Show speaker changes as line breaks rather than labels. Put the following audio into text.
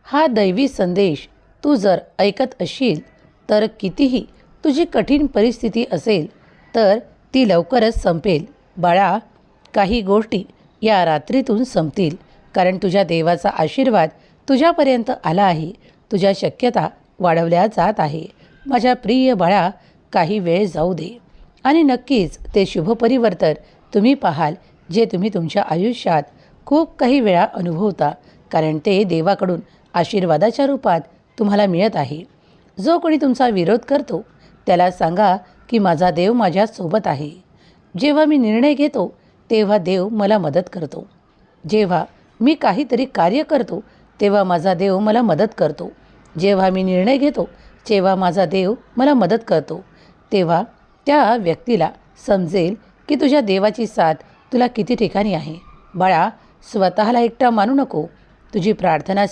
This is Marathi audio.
हा दैवी संदेश तू जर ऐकत असशील तर कितीही तुझी कठीण परिस्थिती असेल तर ती लवकरच संपेल. बाळा, काही गोष्टी या रात्रीतून संपतील, कारण तुझ्या देवाचा आशीर्वाद तुझ्यापर्यंत आला आहे. तुझ्या शक्यता वाढवल्या जात आहे. माझ्या प्रिय बाळा, काही वेळ जाऊ दे आणि नक्कीच ते शुभ परिवर्तन तुम्ही पाहाल, जे तुम्ही तुमच्या आयुष्यात खूप काही वेळा अनुभवता, कारण ते देवाकडून आशीर्वादाच्या रूपात तुम्हाला मिळत आहे. जो कोणी तुमचा विरोध करतो त्याला सांगा की माझा देव माझ्यासोबत आहे. जेव्हा मी निर्णय घेतो तेव्हा देव मला मदत करतो. जेव्हा मी काहीतरी कार्य करतो तेव्हा माझा देव मला मदत करतो. जेव्हा मी निर्णय घेतो तेव्हा माझा देव मला मदत करतो. तेव्हा त्या व्यक्तीला समजेल की तुझ्या देवाची साथ तुला किती ठिकाणी आहे. बाळा, स्वतःला एकटा मानू नको. तुझी प्रार्थना